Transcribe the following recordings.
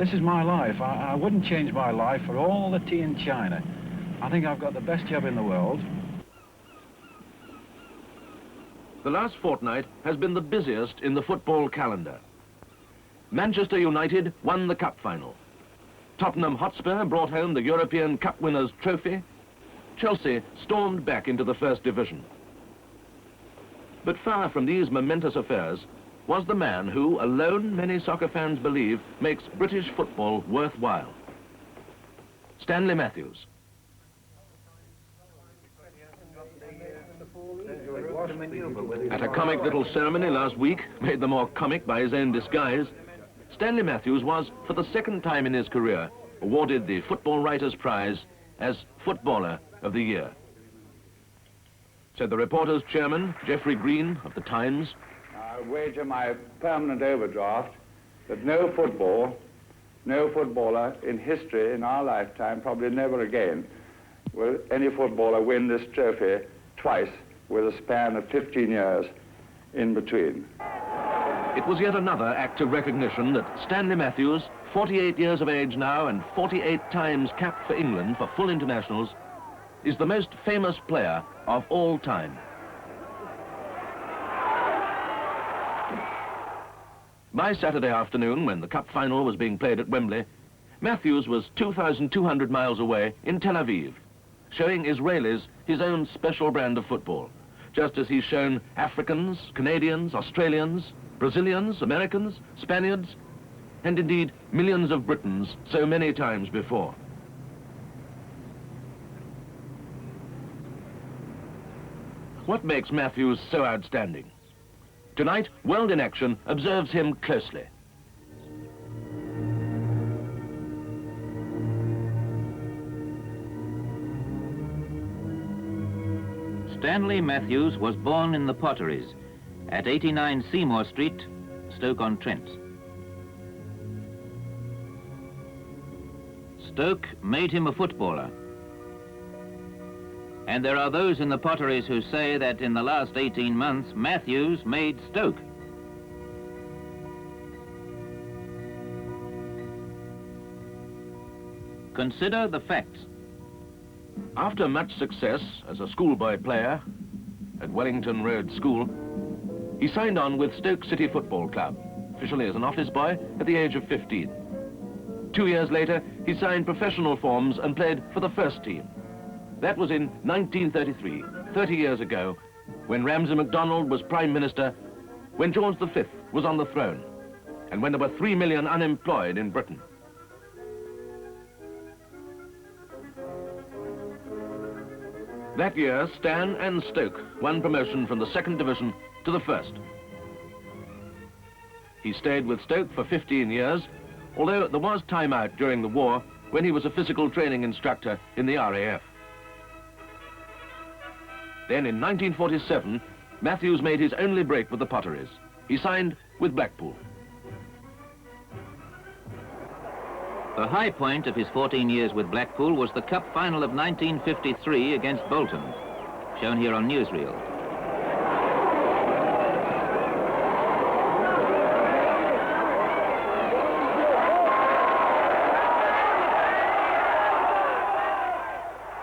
This is my life. I wouldn't change my life for all the tea in China. I think I've got the best job in the world. The last fortnight has been the busiest in the football calendar. Manchester United won the cup final. Tottenham Hotspur brought home the European Cup Winners' Trophy. Chelsea stormed back into the First Division. But far from these momentous affairs was the man who, alone, many soccer fans believe, makes British football worthwhile. Stanley Matthews. At a comic little ceremony last week, made the more comic by his own disguise, Stanley Matthews was, for the second time in his career, awarded the Football Writers' Prize as Footballer of the Year. Said the reporters' chairman, Geoffrey Green of the Times, I wager my permanent overdraft that no footballer in history in our lifetime, probably never again, will any footballer win this trophy twice with a span of 15 years in between. It was yet another act of recognition that Stanley Matthews, 48 years of age now and 48 times capped for England for full internationals, is the most famous player of all time. By Saturday afternoon, when the cup final was being played at Wembley, Matthews was 2,200 miles away in Tel Aviv, showing Israelis his own special brand of football, just as he's shown Africans, Canadians, Australians, Brazilians, Americans, Spaniards, and indeed millions of Britons so many times before. What makes Matthews so outstanding? Tonight, World in Action observes him closely. Stanley Matthews was born in the Potteries at 89 Seymour Street, Stoke-on-Trent. Stoke made him a footballer. And there are those in the Potteries who say that in the last 18 months, Matthews made Stoke. Consider the facts. After much success as a schoolboy player at Wellington Road School, he signed on with Stoke City Football Club, officially as an office boy at the age of 15. 2 years later, he signed professional forms and played for the first team. That was in 1933, 30 years ago, when Ramsay MacDonald was Prime Minister, when George V was on the throne, and when there were 3 million unemployed in Britain. That year, Stan and Stoke won promotion from the second division to the first. He stayed with Stoke for 15 years, although there was time out during the war when he was a physical training instructor in the RAF. Then in 1947, Matthews made his only break with the Potteries. He signed with Blackpool. The high point of his 14 years with Blackpool was the cup final of 1953 against Bolton, shown here on newsreel.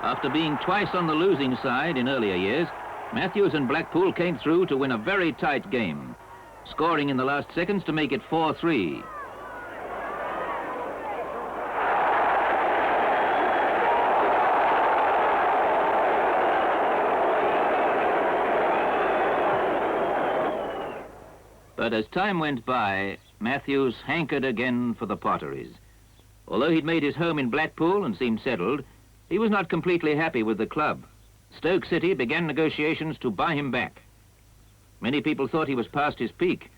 After being twice on the losing side in earlier years, Matthews and Blackpool came through to win a very tight game, scoring in the last seconds to make it 4-3. But as time went by, Matthews hankered again for the Potteries. Although he'd made his home in Blackpool and seemed settled, he was not completely happy with the club. Stoke City began negotiations to buy him back. Many people thought he was past his peak.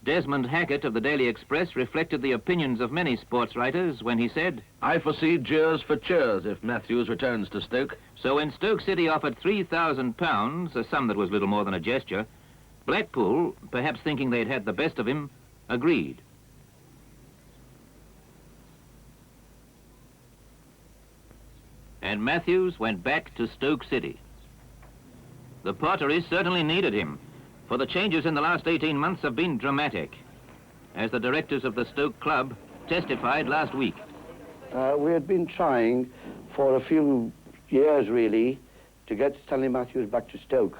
Desmond Hackett of the Daily Express reflected the opinions of many sports writers when he said, "I foresee jeers for cheers if Matthews returns to Stoke." So when Stoke City offered £3,000, a sum that was little more than a gesture, Blackpool, perhaps thinking they'd had the best of him, agreed. And Matthews went back to Stoke City. The Potteries certainly needed him, for the changes in the last 18 months have been dramatic. As the directors of the Stoke club, testified last week. We had been trying for a few years, really, to get Stanley Matthews back to Stoke.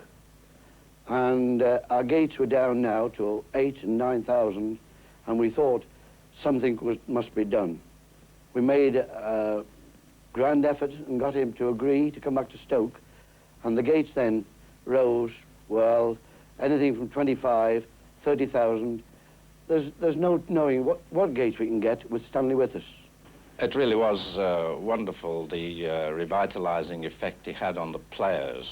And our gates were down now to 8,000 and 9,000, and we thought something must be done. We made a grand effort and got him to agree to come back to Stoke, and the gates then rose, well, anything from 25, 30,000. There's no knowing what gates we can get with Stanley with us. It really was wonderful, the revitalizing effect he had on the players.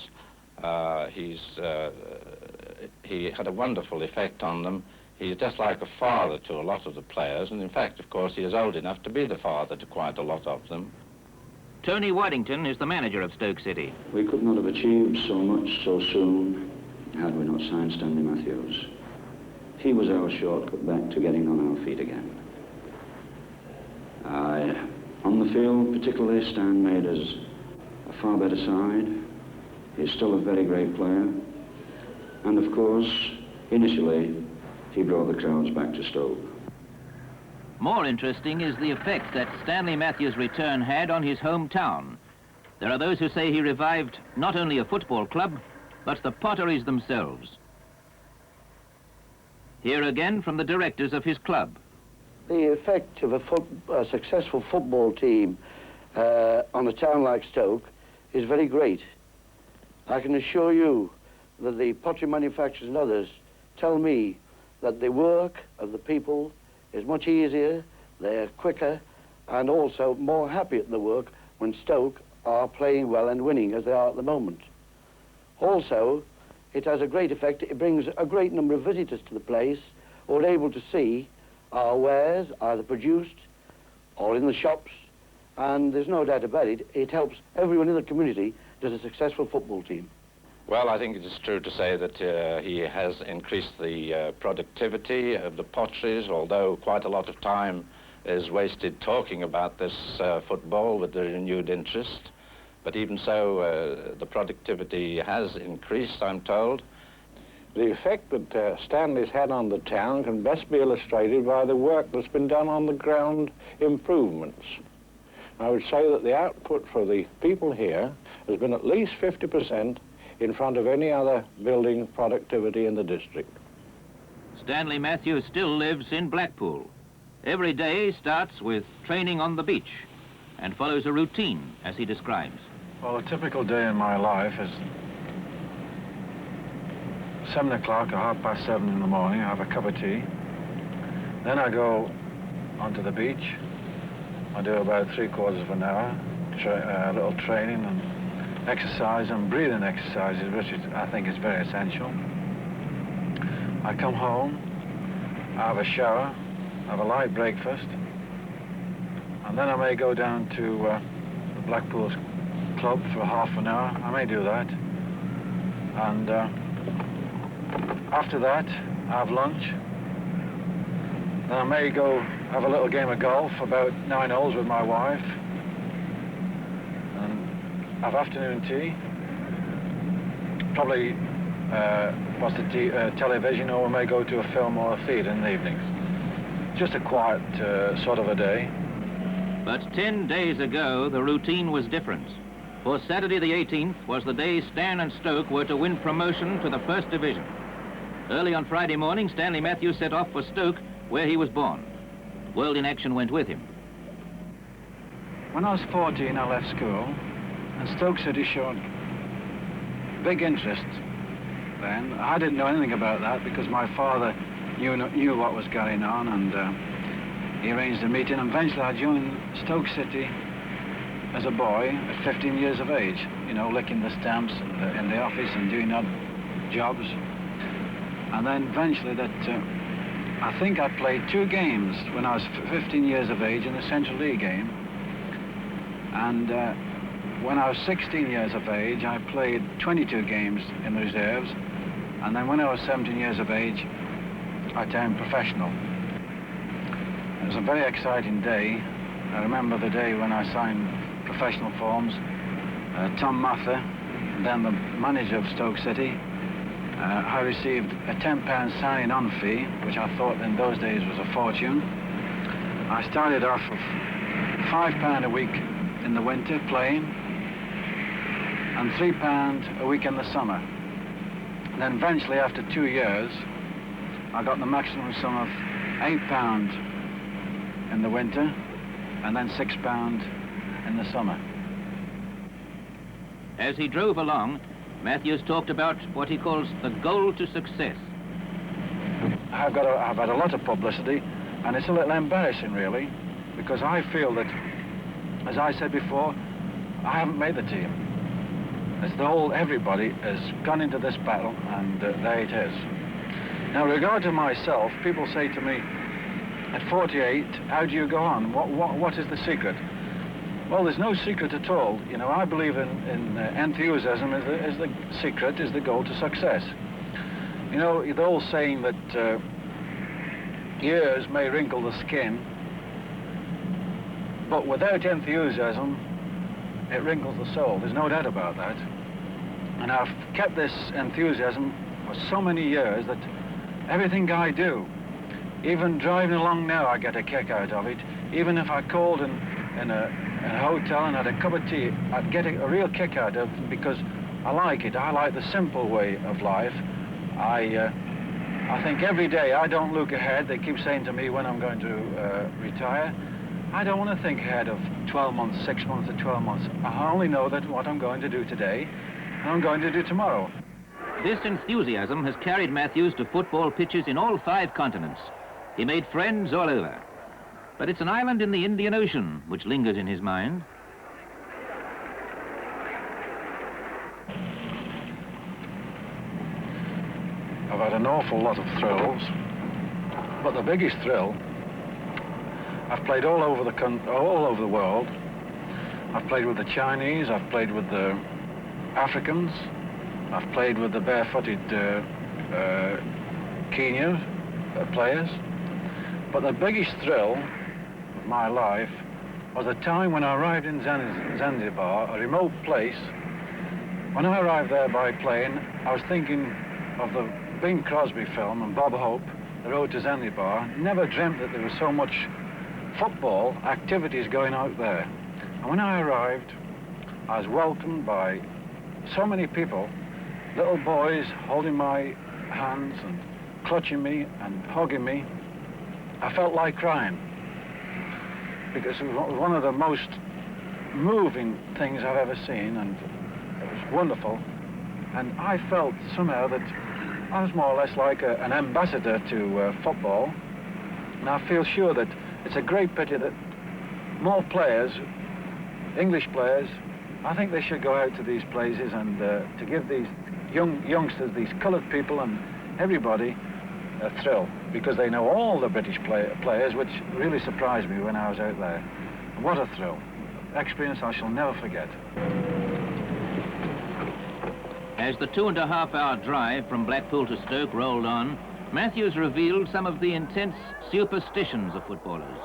He had a wonderful effect on them. He's just like a father to a lot of the players, and in fact, of course, he is old enough to be the father to quite a lot of them. Tony Waddington is the manager of Stoke City. We could not have achieved so much so soon had we not signed Stanley Matthews. He was our shortcut back to getting on our feet again. On the field, particularly, Stan made us a far better side. He's still a very great player. And of course, initially, he brought the crowds back to Stoke. More interesting is the effect that Stanley Matthews' return had on his hometown. There are those who say he revived not only a football club, but the Potteries themselves. Here again from the directors of his club. The effect of a successful football team on a town like Stoke is very great. I can assure you that the pottery manufacturers and others tell me that the work of the people is much easier, they're quicker, and also more happy at the work when Stoke are playing well and winning as they are at the moment. Also, it has a great effect. It brings a great number of visitors to the place who are able to see our wares, either produced or in the shops, and there's no doubt about it, it helps everyone in the community does a successful football team. Well, I think it is true to say that he has increased the productivity of the potteries, although quite a lot of time is wasted talking about this football with the renewed interest. But even so, the productivity has increased, I'm told. The effect that Stanley's had on the town can best be illustrated by the work that's been done on the ground improvements. I would say that the output for the people here has been at least 50% in front of any other building productivity in the district. Stanley Matthews still lives in Blackpool. Every day starts with training on the beach and follows a routine, as he describes. Well, a typical day in my life is 7 o'clock or 7:30 in the morning. I have a cup of tea. Then I go onto the beach. I do about 3/4 of an hour, a little training and exercise and breathing exercises, which I think is very essential. I come home, I have a shower, have a light breakfast, and then I may go down to the Blackpool club for half an hour. I may do that. And after that, I have lunch. Then I may go have a little game of golf, about 9 holes with my wife. And have afternoon tea. Probably watch the television, or we may go to a film or a theatre in the evenings. Just a quiet sort of a day. But 10 days ago, the routine was different. For Saturday the 18th was the day Stan and Stoke were to win promotion to the First Division. Early on Friday morning, Stanley Matthews set off for Stoke, where he was born. World in Action went with him. When I was 14, I left school, and Stoke City showed big interest then. I didn't know anything about that because my father knew what was going on, and he arranged a meeting, and eventually I joined Stoke City as a boy at 15 years of age, you know, licking the stamps in the office and doing odd jobs. And then eventually I think I played 2 games when I was 15 years of age in the Central League game. And when I was 16 years of age, I played 22 games in the reserves. And then when I was 17 years of age, I turned professional. It was a very exciting day. I remember the day when I signed professional forms. Tom Mather, then the manager of Stoke City, I received a £10 signing-on fee, which I thought in those days was a fortune. I started off with £5 a week in the winter playing and £3 a week in the summer. And then eventually, after 2 years, I got the maximum sum of £8 in the winter and then £6 in the summer. As he drove along, Matthews talked about what he calls the goal to success. I've had a lot of publicity, and it's a little embarrassing, really, because I feel that, as I said before, I haven't made the team. As though everybody has gone into this battle, and there it is. Now, with regard to myself, people say to me, at 48, how do you go on? What is the secret? Well, there's no secret at all. You know, I believe in enthusiasm is the secret, is the goal to success. You know, the old saying that years may wrinkle the skin, but without enthusiasm, it wrinkles the soul. There's no doubt about that. And I've kept this enthusiasm for so many years that everything I do, even driving along now, I get a kick out of it. Even if I called in a hotel and had a cup of tea, I'd get a real kick out of it because I like it. I like the simple way of life. I think every day I don't look ahead. They keep saying to me when I'm going to retire, I don't want to think ahead of 12 months, 6 months, or 12 months. I only know that what I'm going to do today, and I'm going to do tomorrow. This enthusiasm has carried Matthews to football pitches in all 5 continents. He made friends all over. But it's an island in the Indian Ocean which lingers in his mind. I've had an awful lot of thrills, but the biggest thrill, I've played all over the world. I've played with the Chinese, I've played with the Africans, I've played with the barefooted Kenya players. But the biggest thrill of my life was the time when I arrived in Zanzibar, a remote place. When I arrived there by plane, I was thinking of the Bing Crosby film and Bob Hope, The Road to Zanzibar. Never dreamt that there was so much football activities going out there. And when I arrived, I was welcomed by so many people, little boys holding my hands and clutching me and hugging me. I felt like crying because it was one of the most moving things I've ever seen, and it was wonderful. And I felt somehow that I was more or less like an ambassador to football. And I feel sure that it's a great pity that more players, English players, I think they should go out to these places and to give these youngsters, these coloured people and everybody a thrill, because they know all the British players, which really surprised me when I was out there. What a thrill. Experience I shall never forget. As the 2.5-hour drive from Blackpool to Stoke rolled on, Matthews revealed some of the intense superstitions of footballers.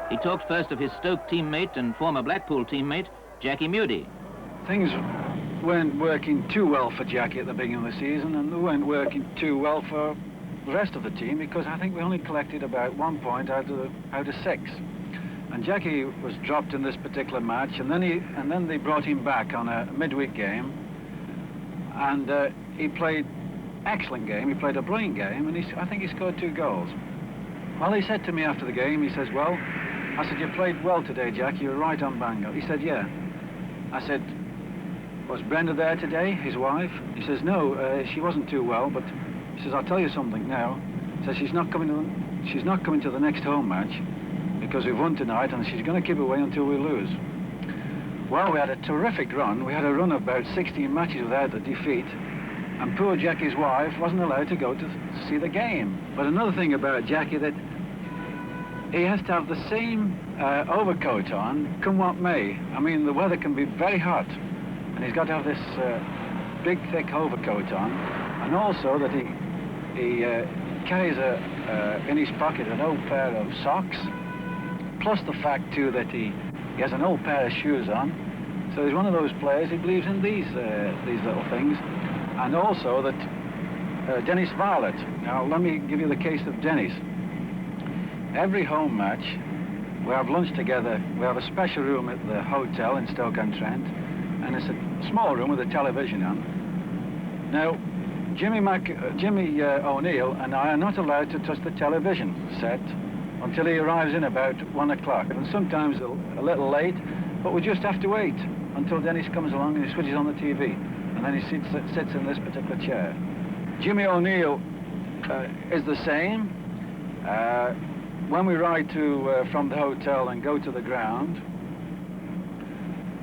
He talked first of his Stoke teammate and former Blackpool teammate, Jackie Moody. Things weren't working too well for Jackie at the beginning of the season, and they weren't working too well for the rest of the team, because I think we only collected about 1 point out of 6. And Jackie was dropped in this particular match, and then they brought him back on a midweek game, and he played excellent game. He played a brilliant game, and I think he scored 2 goals. Well, he said to me after the game, he says, well, I said, you played well today, Jackie, you were right on bango. He said, yeah. I said, was Brenda there today, his wife? He says, no, she wasn't too well, but he says, I'll tell you something now. He says, she's not coming to the next home match because we've won tonight, and she's going to keep away until we lose. Well, we had a terrific run. We had a run of about 16 matches without a defeat, and poor Jackie's wife wasn't allowed to go to see the game. But another thing about Jackie, that he has to have the same overcoat on, come what may. I mean, the weather can be very hot, and he's got to have this big, thick overcoat on, and also that he carries in his pocket an old pair of socks, plus the fact, too, that he has an old pair of shoes on. So he's one of those players, he believes in these little things. And also that Dennis Violet. Now, let me give you the case of Dennis. Every home match, We have lunch together. We have a special room at the hotel in Stoke-on-Trent, and it's a small room with a television on. Now, Jimmy O'Neill and I are not allowed to touch the television set until he arrives in about 1 o'clock, and sometimes a little late, but we just have to wait until Dennis comes along and he switches on the TV, and then he sits in this particular chair. Jimmy O'Neill is the same. When we ride from the hotel and go to the ground,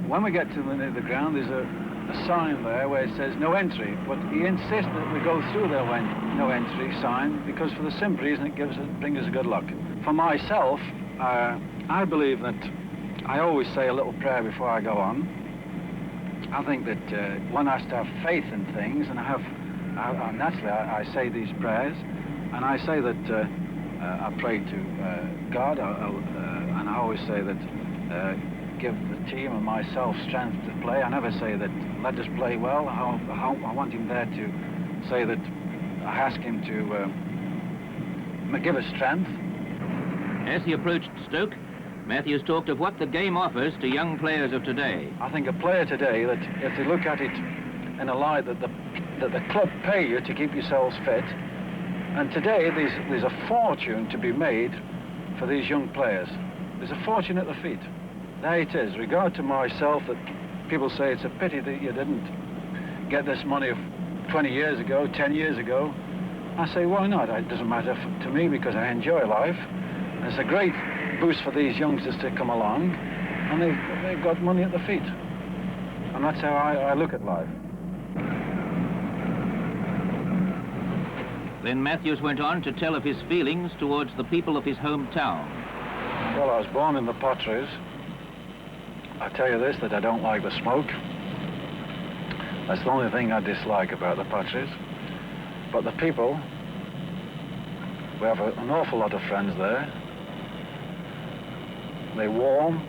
when we get to the ground, there's a sign there where it says no entry, but he insists that we go through the no entry sign because for the simple reason it brings us good luck. For myself, I believe that I always say a little prayer before I go on. I think that one has to have faith in things, and naturally I say these prayers, and I say that I pray to God, and I always say that give the team and myself strength to play. I never say that let us play well. I want him there to say that I ask him to give us strength. As he approached Stoke, Matthews talked of what the game offers to young players of today. I think a player today, that if they look at it in a light that the club pay you to keep yourselves fit, and today there's a fortune to be made for these young players. There's a fortune at the feet. There it is. Regard to myself that people say it's a pity that you didn't get this money 20 years ago, 10 years ago. I say, why not? It doesn't matter to me because I enjoy life. And it's a great boost for these youngsters to come along, and they've got money at the feet. And that's how I look at life. Then Matthews went on to tell of his feelings towards the people of his hometown. Well, I was born in the Potteries. I tell you this, that I don't like the smoke. That's the only thing I dislike about the Potteries. But the people, we have an awful lot of friends there. They're warm,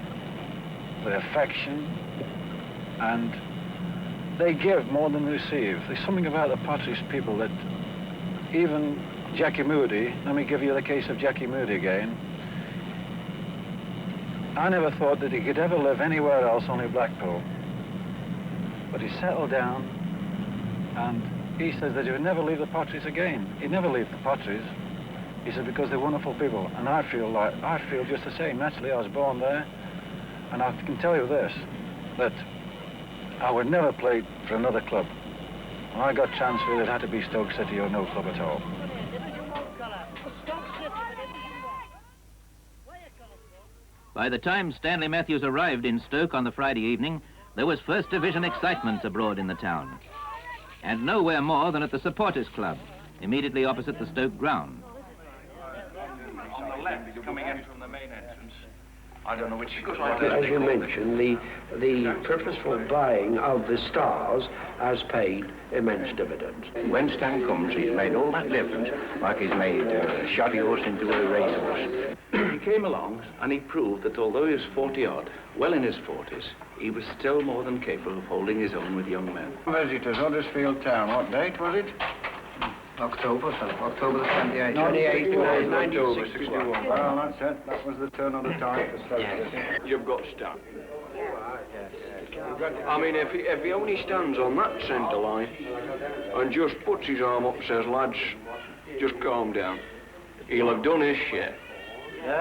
they're affection, and they give more than receive. There's something about the Potteries people that even Jackie Moody, let me give you the case of Jackie Moody again. I never thought that he could ever live anywhere else, only Blackpool. But he settled down, and he says that he would never leave the Potteries again. He'd never leave the Potteries. He said, because they're wonderful people, and I feel just the same. Naturally, I was born there, and I can tell you this, that I would never play for another club. When I got transferred, it had to be Stoke City or no club at all. By the time Stanley Matthews arrived in Stoke on the Friday evening, there was First Division excitement abroad in the town. And nowhere more than at the Supporters Club, immediately opposite the Stoke ground. On the left, coming in from the main entrance. I don't know which... As you mentioned, the purposeful buying of the stars has paid immense dividends. When Stan comes, he's made all that difference, like he's made a shoddy horse into a racehorse. He came along and he proved that although he was 40-odd, well in his 40s, he was still more than capable of holding his own with young men. Visitors, Huddersfield Town, what date was it? October, Philip, October the 28th. 1961. Well, that's it. That was the turn of the tide for Stoke City. You've got Stan. I mean, if he only stands on that centre line and just puts his arm up and says, lads, just calm down, he'll have done his share.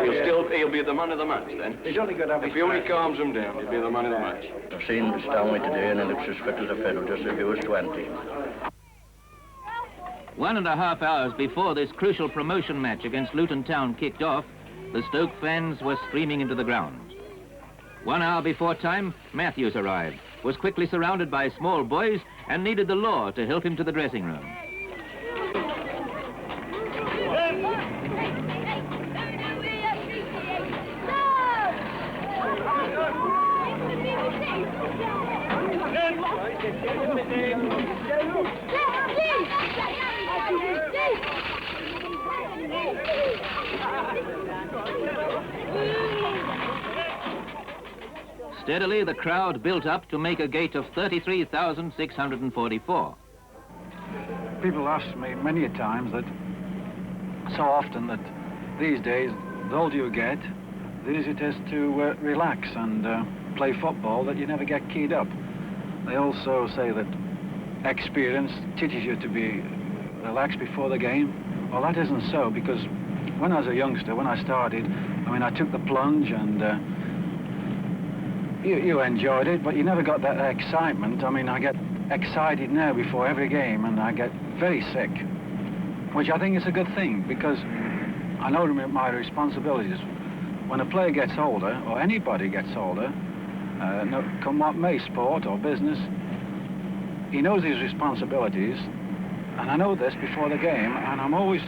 He'll be the man of the match then. He's only got to have If he only calms him down, he'll be the man of the match. I've seen Stanley today and he looks as fit as a fiddle, just as if he was 20. 1.5 hours before this crucial promotion match against Luton Town kicked off, the Stoke fans were streaming into the ground. 1 hour before time, Matthews arrived, was quickly surrounded by small boys, and needed the law to help him to the dressing room. Steadily, the crowd built up to make a gate of 33,644. People ask me many a times that, so often that these days, the older you get, it is to relax and play football, that you never get keyed up. They also say that experience teaches you to be relaxed before the game. Well, that isn't so, because when I was a youngster, when I started, I mean, I took the plunge and you enjoyed it, but you never got that excitement. I mean, I get excited now before every game and I get very sick, which I think is a good thing, because I know my responsibilities. When a player gets older, or anybody gets older, come what may, sport or business, he knows his responsibilities, and I know this before the game, and I'm always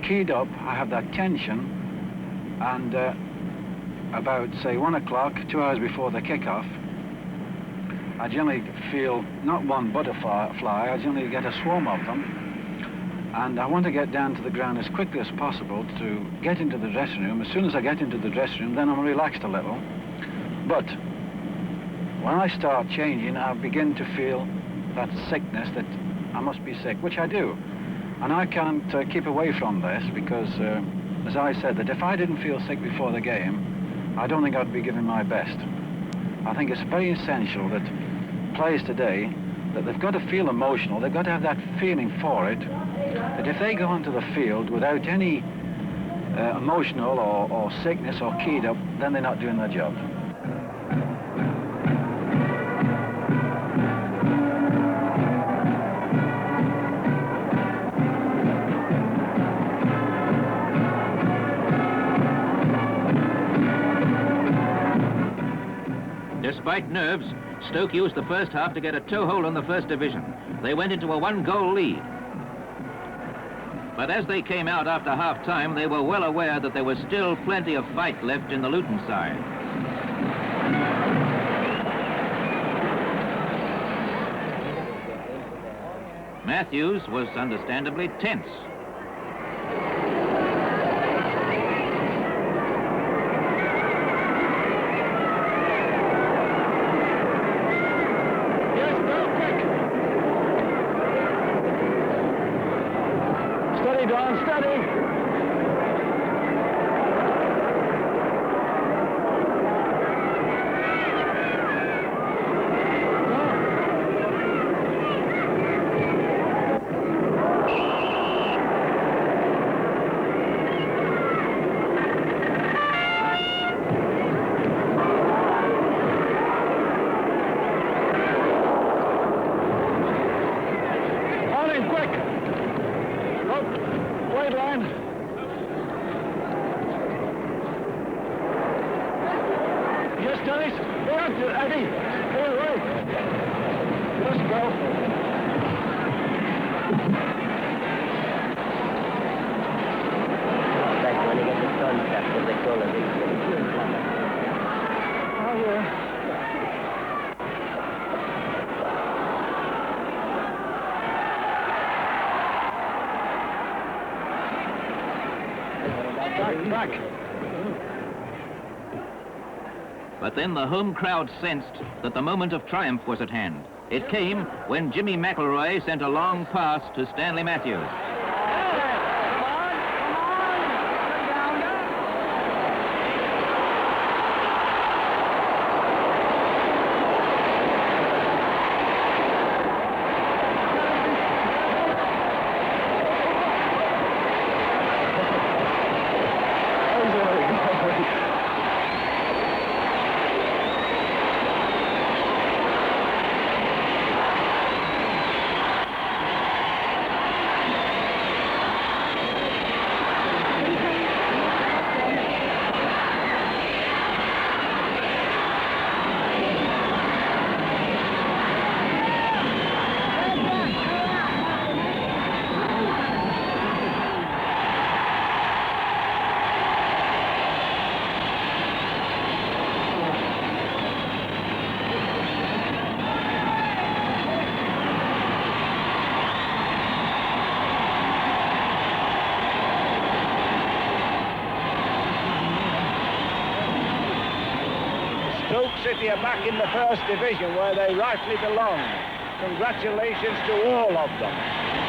keyed up. I have that tension, and about, say, 1 o'clock, 2 hours before the kickoff, I generally feel not one butterfly, I generally get a swarm of them, and I want to get down to the ground as quickly as possible to get into the dressing room. As soon as I get into the dressing room, then I'm relaxed a little. But when I start changing, I begin to feel that sickness, that I must be sick, which I do. And I can't keep away from this, because, as I said, that if I didn't feel sick before the game, I don't think I'd be giving my best. I think it's very essential that players today, that they've got to feel emotional, they've got to have that feeling for it, that if they go onto the field without any emotional or sickness or keyed up, then they're not doing their job. Despite nerves, Stoke used the first half to get a toehold on the First Division. They went into a 1-goal lead. But as they came out after half-time, they were well aware that there was still plenty of fight left in the Luton side. Matthews was understandably tense. But then the home crowd sensed that the moment of triumph was at hand. It came when Jimmy McElroy sent a long pass to Stanley Matthews. Stoke City are back in the First Division where they rightly belong. Congratulations to all of them.